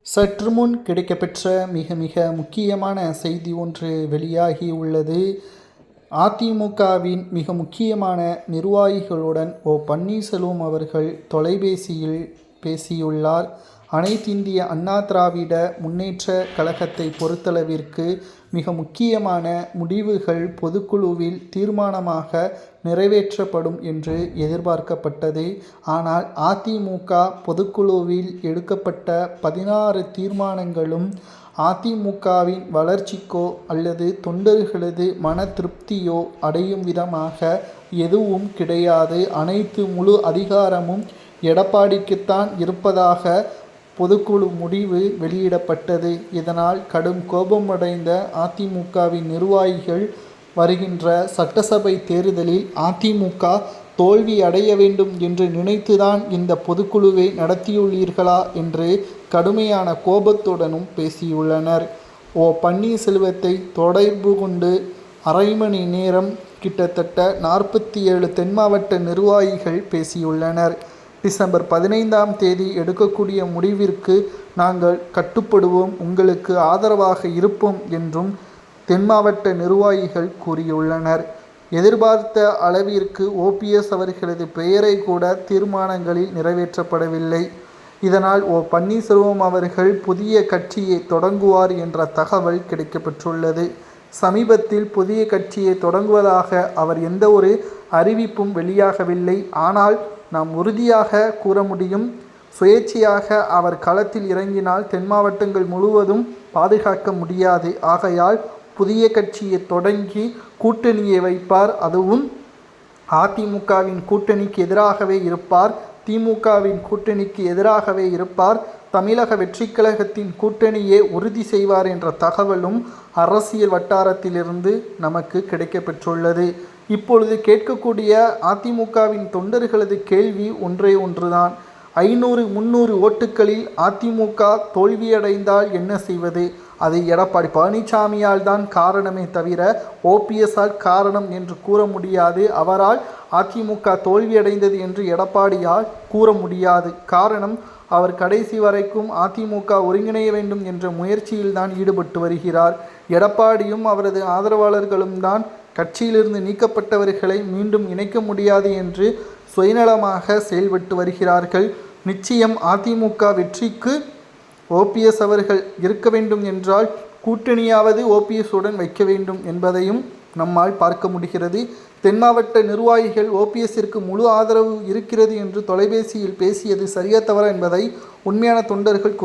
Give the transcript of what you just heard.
சற்று முன் கிடைக்கப்பெற்ற மிக மிக முக்கியமான செய்தி ஒன்று வெளியாகி உள்ளது. அதிமுகவின் மிக முக்கியமான நிர்வாகிகளுடன் பன்னீர்செல்வம் அவர்கள் தொலைபேசியில் பேசியுள்ளார். அனைத்திந்திய அண்ணா திராவிட முன்னேற்ற கழகத்தை பொறுத்தளவிற்கு மிக முக்கியமான முடிவுகள் பொதுக்குழுவில் தீர்மானமாக நிறைவேற்றப்படும் என்று எதிர்பார்க்கப்பட்டது. ஆனால் அதிமுக பொதுக்குழுவில் எடுக்கப்பட்ட 16 தீர்மானங்களும் அதிமுகவின் வளர்ச்சிக்கோ அல்லது தொண்டர்களது மன திருப்தியோ அடையும் விதமாக எதுவும் கிடையாது. அனைத்து முழு அதிகாரமும் எடப்பாடிக்குத்தான் இருப்பதாக பொதுக்குழு முடிவு வெளியிடப்பட்டது. இதனால் கடும் கோபமடைந்த அதிமுகவின் நிர்வாகிகள் வருகின்ற சட்டசபை தேர்தலில் அதிமுக தோல்வி அடைய வேண்டும் என்று நினைத்துதான் இந்த பொதுக்குழுவை நடத்தியுள்ளீர்களா என்று கடுமையான கோபத்துடனும் பேசியுள்ளனர். பன்னீர்செல்வத்தை தொடர்பு கொண்டு அரை மணி நேரம் கிட்டத்தட்ட 47 தென் மாவட்ட நிர்வாகிகள் பேசியுள்ளனர். டிசம்பர் 15ஆம் தேதி எடுக்கக்கூடிய முடிவிற்கு நாங்கள் கட்டுப்படுவோம், உங்களுக்கு ஆதரவாக இருப்போம் என்றும் தென் மாவட்ட நிர்வாகிகள் கூறியுள்ளனர். எதிர்பார்த்த அளவிற்கு OPS அவர்களது பெயரை கூட தீர்மானங்களில் நிறைவேற்றப்படவில்லை. இதனால் பன்னீர்செல்வம் அவர்கள் புதிய கட்சியை தொடங்குவார் என்ற தகவல் கிடைக்கப்பெற்றுள்ளது. சமீபத்தில் புதிய கட்சியை தொடங்குவதாக அவர் எந்த ஒரு அறிவிப்பும் வெளியாகவில்லை. ஆனால் நாம் உறுதியாக கூற முடியும், சுயேட்சையாக அவர் களத்தில் இறங்கினால் தென் மாவட்டங்கள் முழுவதும் பாதுகாக்க முடியாது. ஆகையால் புதிய கட்சியை தொடங்கி கூட்டணியை வைப்பார். அதுவும் அதிமுகவின் கூட்டணிக்கு எதிராகவே இருப்பார், திமுகவின் கூட்டணிக்கு எதிராகவே இருப்பார், தமிழக வெற்றிக் கழகத்தின் கூட்டணியை உறுதி செய்வார் என்ற தகவலும் அரசியல் வட்டாரத்திலிருந்து நமக்கு கிடைக்கப்பெற்றுள்ளது. இப்பொழுது கேட்கக்கூடிய அதிமுகவின் தொண்டர்களது கேள்வி ஒன்றே ஒன்றுதான். 500-300 ஓட்டுகளில் அதிமுக தோல்வியடைந்தால் என்ன செய்வது? அது எடப்பாடி பழனிசாமியால் தான் காரணமே தவிர OPSஆல் காரணம் என்று கூற முடியாது. அவரால் அதிமுக தோல்வியடைந்தது என்று எடப்பாடியால் கூற முடியாது. காரணம், அவர் கடைசி வரைக்கும் அதிமுக ஒருங்கிணைய வேண்டும் என்ற முயற்சியில் தான் ஈடுபட்டு வருகிறார். எடப்பாடியும் அவரது ஆதரவாளர்களும் தான் கட்சியிலிருந்து நீக்கப்பட்டவர்களை மீண்டும் இணைக்க முடியாது என்று சுயநலமாக செயல்பட்டு வருகிறார்கள். நிச்சயம் அதிமுக வெற்றிக்கு OPS அவர்கள் இருக்க வேண்டும் என்றால் கூட்டணியாவது OPS உடன் வைக்க வேண்டும் என்பதையும் நம்மால் பார்க்க முடிகிறது. தென் மாவட்ட நிர்வாகிகள் OPSற்கு முழு ஆதரவு இருக்கிறது என்று தொலைபேசியில் பேசியது சரியா தவறா என்பதை உண்மையான தொண்டர்கள்